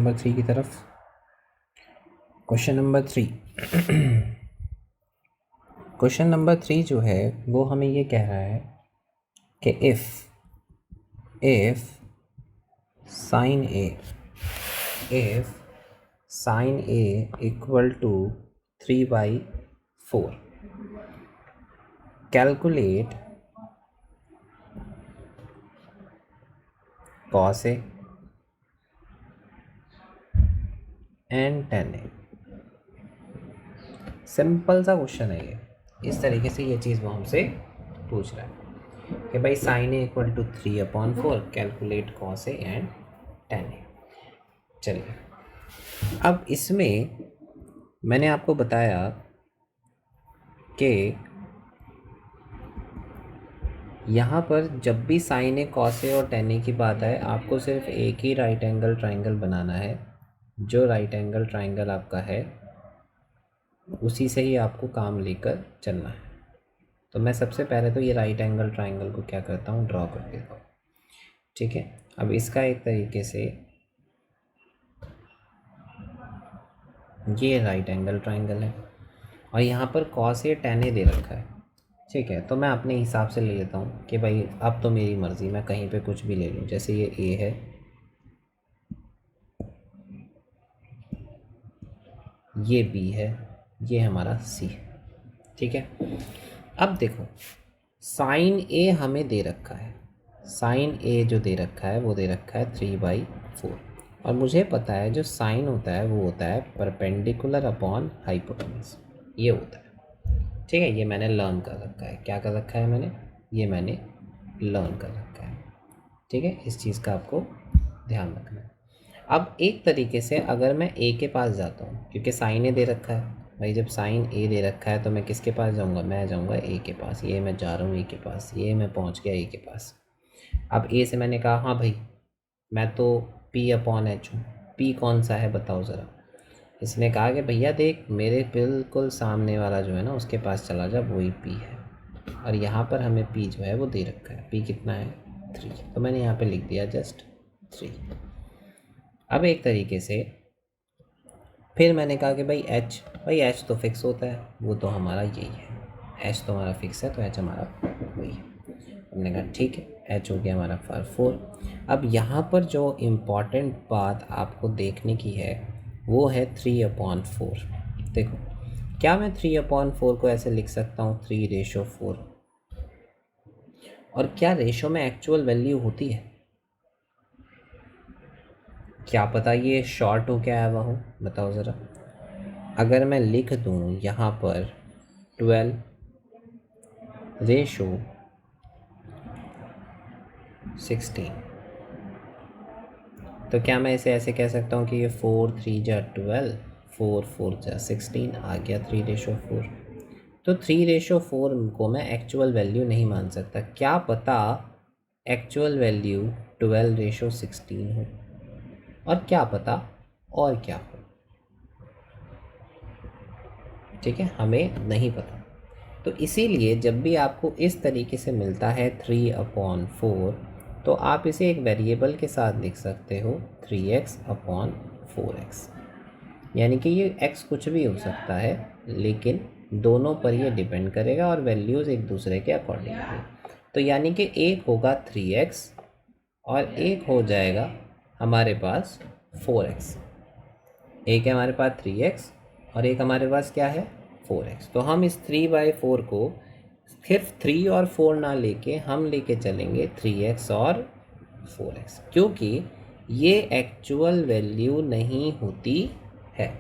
Number 3 की तरफ। Question number 3 question number 3 जो है वो हमें ये कह रहा है कि if sine A equal to 3/4 calculate cos A and tan A। Simple सा क्वेश्चन है ये। इस तरीके से ये चीज़ वो हमसे पूछ रहा है कि भाई sine A equal to 3/4 calculate cos A and tan A। चलिए, अब इसमें मैंने आपको बताया कि यहाँ पर जब भी साइन ए cos A और tan A की बात आए, आपको सिर्फ एक ही राइट एंगल ट्राइंगल बनाना है। जो राइट एंगल ट्राइंगल आपका है उसी से ही आपको काम लेकर चलना है। तो मैं सबसे पहले तो ये राइट एंगल ट्राइंगल को क्या करता हूँ, ड्रॉ कर देता हूँ। ठीक है, अब इसका एक तरीके से ये राइट एंगल ट्राइंगल है और यहाँ पर cos A tan A दे रखा है। ठीक है, तो मैं अपने हिसाब से ले लेता हूँ कि भाई अब तो मेरी मर्ज़ी, मैं कहीं पे कुछ भी ले लूँ। जैसे ये A है, ये B है, ये हमारा C है। ठीक है, अब देखो साइन A हमें दे रखा है, साइन A जो दे रखा है वो दे रखा है 3/4 और मुझे पता है जो साइन होता है वो होता है परपेंडिकुलर अपॉन हाइपोटेन्यूज, ये होता है। ठीक है, ये मैंने लर्न कर रखा है। क्या कर रखा है मैंने, ये मैंने लर्न कर रखा है। ठीक है, इस चीज़ का आपको ध्यान रखना है। अब एक तरीके से अगर मैं ए के पास जाता हूँ, क्योंकि साइन ए दे रखा है भाई, जब साइन ए दे रखा है तो मैं किसके पास जाऊँगा, मैं जाऊँगा ए के पास। ये मैं जा रहा हूँ ए के पास, ये मैं पहुँच गया ए के पास। अब ए से मैंने कहा हाँ भाई मैं तो P/H हूँ, P कौन सा है बताओ ज़रा। इसने कहा कि भैया देख मेरे बिल्कुल सामने वाला जो है ना उसके पास चला जा, वही P है। और यहाँ पर हमें P जो है वो दे रखा है, P कितना है 3, तो मैंने यहाँ पे लिख दिया जस्ट 3। अब एक तरीके से फिर मैंने कहा कि भाई H तो फिक्स होता है, वो तो हमारा यही है, H तो हमारा फिक्स है तो H हमारा वही है। हमने कहा ठीक है, H हो गया हमारा 4। अब यहाँ पर जो इम्पॉर्टेंट बात आपको देखने की है वो है 3/4। देखो क्या मैं 3/4 को ऐसे लिख सकता हूँ 3/4, और क्या रेशो में एक्चुअल वैल्यू होती है, क्या पता ये शॉर्ट हो क्या आया हुआ हो, बताओ ज़रा। अगर मैं लिख दूँ यहाँ पर 12/16, तो क्या मैं इसे ऐसे कह सकता हूँ कि ये 4×3 = 12, 4×4 = 16 आ गया 3/4। तो 3/4 को मैं एक्चुअल वैल्यू नहीं मान सकता। क्या पता एक्चुअल वैल्यू 12/16 हो, और क्या पता और क्या हो। ठीक है, हमें नहीं पता। तो इसीलिए जब भी आपको इस तरीके से मिलता है 3/4, तो आप इसे एक वेरिएबल के साथ लिख सकते हो 3x/4x। यानी कि ये x कुछ भी हो सकता है, लेकिन दोनों पर ये डिपेंड करेगा और वैल्यूज़ एक दूसरे के अकॉर्डिंग है। तो यानी कि एक होगा 3x और एक हो जाएगा हमारे पास 4x। एक है हमारे पास 3x और एक हमारे पास क्या है 4x। तो हम इस 3/4 को सिर्फ 3 और 4 ना लेके हम लेके चलेंगे 3x और 4x, क्योंकि ये एक्चुअल वैल्यू नहीं होती है,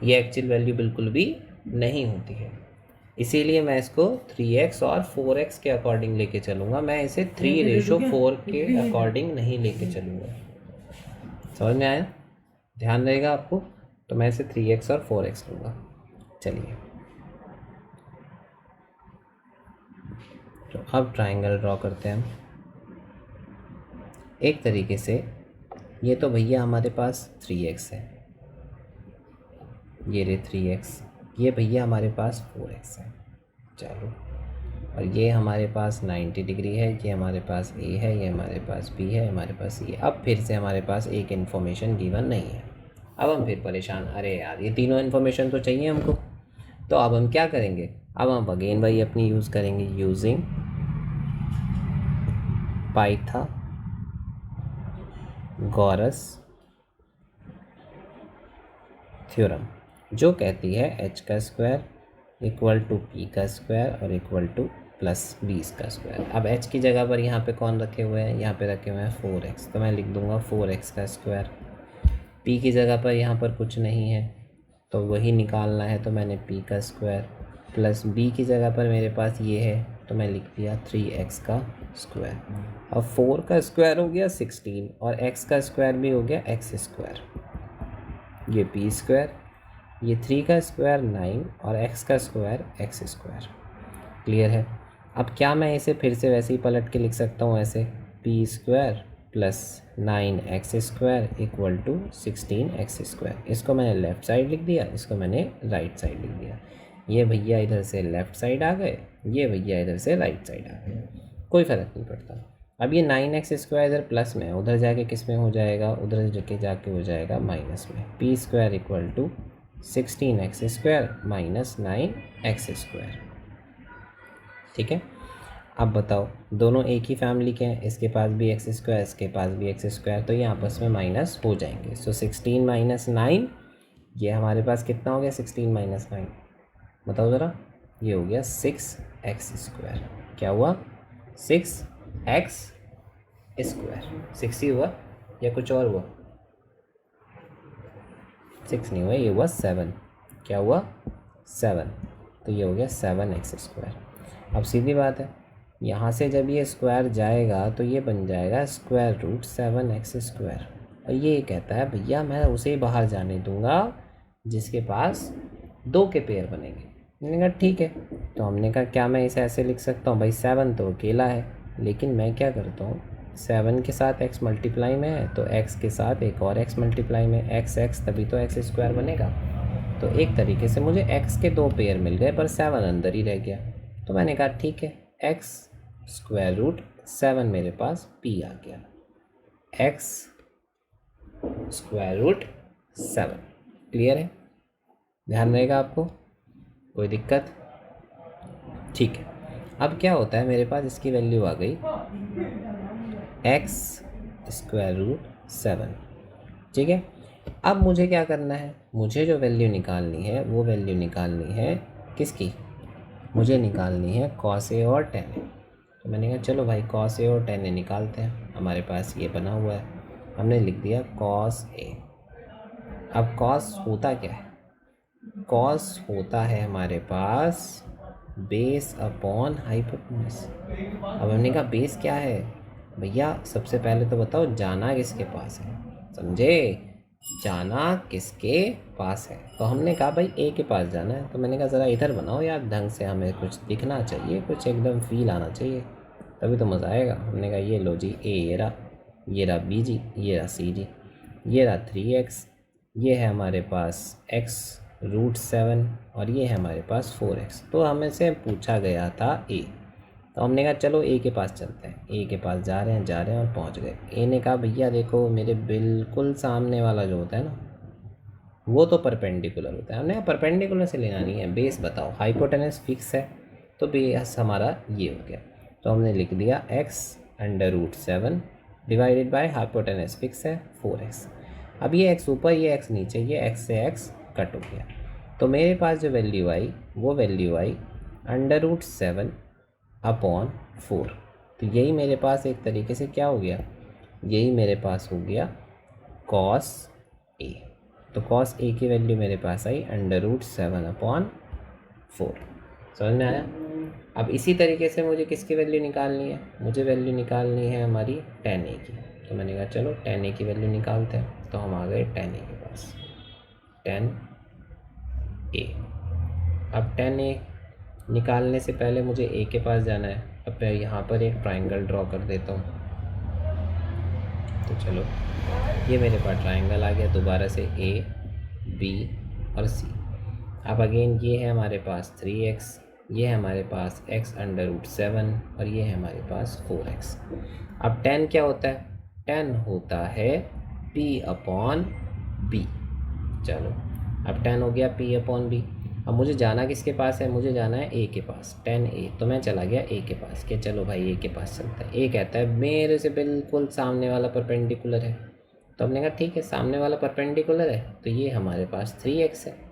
ये एक्चुअल वैल्यू बिल्कुल भी नहीं होती है। इसीलिए मैं इसको 3x और 4x के अकॉर्डिंग लेके चलूँगा, मैं इसे 3/4 के अकॉर्डिंग नहीं लेके चलूँगा। समझ में आया, ध्यान रहेगा आपको। तो मैं इसे 3x और 4x लूँगा। चलिए, तो अब ट्राइंगल ड्रॉ करते हैं हम एक तरीके से। ये तो भैया हमारे पास 3x है, ये रे 3x, ये भैया हमारे पास 4x है। चलो और ये हमारे पास 90 डिग्री है, ये हमारे पास ए है, ये हमारे पास बी है, हमारे पास सी है। अब फिर से हमारे पास एक इन्फॉर्मेशन गिवन नहीं है। अब हम फिर परेशान, अरे यार ये तीनों इन्फॉर्मेशन तो चाहिए हमको। तो अब हम क्या करेंगे, अब हम अगेन वही अपनी यूज़ करेंगे, यूजिंग पाइथागोरस थ्योरम, जो कहती है h का स्क्वायर इक्वल टू p का स्क्वायर और इक्वल टू प्लस 20 का स्क्वायर। अब h की जगह पर यहाँ पे कौन रखे हुए हैं, यहाँ पे रखे हुए हैं 4x, तो मैं लिख दूँगा 4x का स्क्वायर। p की जगह पर यहाँ पर कुछ नहीं है तो वही निकालना है, तो मैंने p का स्क्वायर प्लस b की जगह पर मेरे पास ये है तो मैं लिख दिया 3x का स्क्वायर। अब 4 का स्क्वायर हो गया 16 और x का स्क्वायर भी हो गया x स्क्वायर, ये p स्क्वायर, ये 3 का स्क्वायर 9 और x का स्क्वायर x स्क्वायर। क्लियर है। अब क्या मैं इसे फिर से वैसे ही पलट के लिख सकता हूँ ऐसे, p square plus 9x square equal to 16x square. इसको मैंने लेफ़्ट साइड लिख दिया, इसको मैंने राइट साइड लिख दिया। ये भैया इधर से लेफ़्ट साइड आ गए, ये भैया इधर से राइट साइड आ गए, कोई फ़र्क नहीं पड़ता। अब ये 9x स्क्वायर इधर प्लस में है, उधर जाके किस में हो जाएगा, उधर जाके हो जाएगा माइनस में। p square equal to 16x square minus 9x square. ठीक है। अब बताओ, दोनों एक ही फैमिली के हैं, इसके पास भी एक्स स्क्वायर, इसके पास भी एक्स स्क्वायर, तो ये आपस में माइनस हो जाएंगे। सो 16 माइनस 9, ये हमारे पास कितना हो गया 16 माइनस 9, बताओ ज़रा, ये हो गया 6x स्क्वायर। क्या हुआ 6x स्क्वायर। 6 ही हुआ या कुछ और हुआ, 6 नहीं हुआ, ये हुआ 7। क्या हुआ 7, तो ये हो गया 7x स्क्वायर। अब सीधी बात है, यहाँ से जब ये स्क्वायर जाएगा तो ये बन जाएगा स्क्वायर रूट 7x स्क्वायर। और ये कहता है भैया मैं उसे ही बाहर जाने दूंगा जिसके पास 2 के पेयर बनेंगे। मैंने कहा ठीक है, तो हमने कहा क्या मैं इसे ऐसे लिख सकता हूँ, भाई 7 तो अकेला है, लेकिन मैं क्या करता हूँ 7 के साथ x मल्टीप्लाई में है तो x के साथ एक और x मल्टीप्लाई में, x तभी तो x स्क्वायर बनेगा। तो एक तरीके से मुझे x के 2 पेयर मिल गए पर 7 अंदर ही रह गया। तो मैंने कहा ठीक है, x स्क्वायर रूट 7 मेरे पास p आ गया, x स्क्वायर रूट 7। क्लियर है, ध्यान रहेगा आपको, कोई दिक्कत? ठीक है। अब क्या होता है, मेरे पास इसकी वैल्यू आ गई x स्क्वायर रूट 7। ठीक है। अब मुझे क्या करना है, मुझे जो वैल्यू निकालनी है वो वैल्यू निकालनी है किसकी, मुझे निकालनी है cos a और tan a। तो मैंने कहा चलो भाई cos a और tan a निकालते हैं। हमारे पास ये बना हुआ है, हमने लिख दिया cos a। अब cos होता क्या है, cos होता है हमारे पास बेस अपॉन हाइपोटेनस। अब हमने कहा बेस क्या है भैया, सबसे पहले तो बताओ जाना किसके पास है, समझे, जाना किसके पास है। तो हमने कहा भाई ए के पास जाना है, तो मैंने कहा ज़रा इधर बनाओ यार ढंग से, हमें कुछ दिखना चाहिए, कुछ एकदम फील आना चाहिए, तभी तो मज़ा आएगा। हमने कहा ये लो जी ए, ये रहा बी जी, ये रहा सी जी, ये रहा 3x, ये है हमारे पास x रूट 7 और ये है हमारे पास 4x। तो हमें से पूछा गया था a, तो हमने कहा चलो ए के पास चलते हैं। ए के पास जा रहे हैं और पहुंच गए। ए ने कहा भैया देखो मेरे बिल्कुल सामने वाला जो होता है ना वो तो परपेंडिकुलर होता है। हमने कहा परपेंडिकुलर से लेना नहीं है, बेस बताओ, हाइपोटेनस फिक्स है तो बेस हमारा ये हो गया। तो हमने लिख दिया x under root 7 divided by hypotenuse fix है 4x। अब ये x ऊपर ये x नीचे, ये x से x कट हो गया, तो मेरे पास जो वैल्यू आई वो वैल्यू आई अंडर रूट 7 अपॉन 4। तो यही मेरे पास एक तरीके से क्या हो गया, यही मेरे पास हो गया cos a। तो cos a की वैल्यू मेरे पास आई अंडर रूट 7 अपॉन 4। समझ में आया? अब इसी तरीके से मुझे किसकी वैल्यू निकालनी है, मुझे वैल्यू निकालनी है हमारी tan a की। तो मैंने कहा चलो tan a की वैल्यू निकालते हैं। तो हम आ गए tan a के पास, tan a। अब tan a निकालने से पहले मुझे a के पास जाना है। अब मैं यहाँ पर एक ट्राइंगल ड्रॉ कर देता हूँ। तो चलो ये मेरे पास ट्राइंगल आ गया दोबारा से, a b और c। अब अगेन ये है हमारे पास 3x, ये है हमारे पास x√7 और ये है हमारे पास 4x। अब 10 क्या होता है? 10 होता है p/b। चलो, अब 10 हो गया p/b। अब मुझे जाना किसके पास है? मुझे जाना है a के पास, 10a। तो मैं चला गया a के पास कि चलो भाई a के पास चलता है। a कहता है मेरे से बिल्कुल सामने वाला परपेंडिकुलर है। तो हमने कहा ठीक है, सामने वाला परपेंडिकुलर है तो ये हमारे पास 3x है।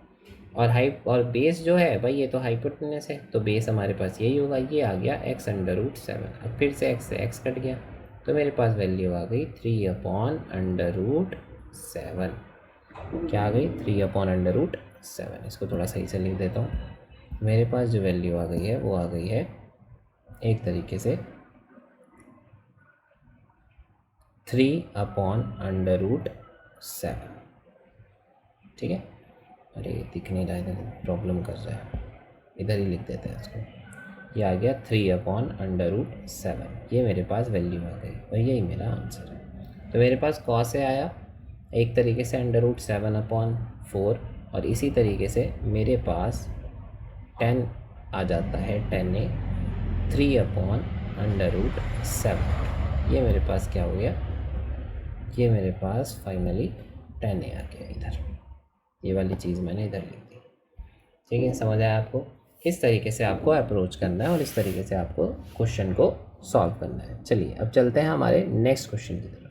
और बेस जो है भाई ये तो हाइपोटेनस है, तो बेस हमारे पास यही होगा। ये आ गया x√7। अब फिर से x से x कट गया तो मेरे पास वैल्यू आ गई 3/√7। क्या आ गई? 3/√7। इसको थोड़ा सही से लिख देता हूँ। मेरे पास जो वैल्यू आ गई है वो आ गई है एक तरीके से 3/√7। ठीक है। अरे दिख नहीं रहा है, इधर प्रॉब्लम कर रहा है, इधर ही लिख देते हैं इसको। ये आ गया 3/√7। ये मेरे पास वैल्यू आ गई और यही मेरा आंसर है। तो मेरे पास कॉस ए आया एक तरीके से √7/4, और इसी तरीके से मेरे पास 10 आ जाता है 10a 3/√7। ये मेरे पास क्या हो गया? ये मेरे पास फाइनली 10a आ गया इधर। ये वाली चीज़ मैंने इधर लिख दी। ठीक है, समझ आया आपको? इस तरीके से आपको अप्रोच करना है और इस तरीके से आपको क्वेश्चन को सॉल्व करना है। चलिए अब चलते हैं हमारे नेक्स्ट क्वेश्चन की तरफ।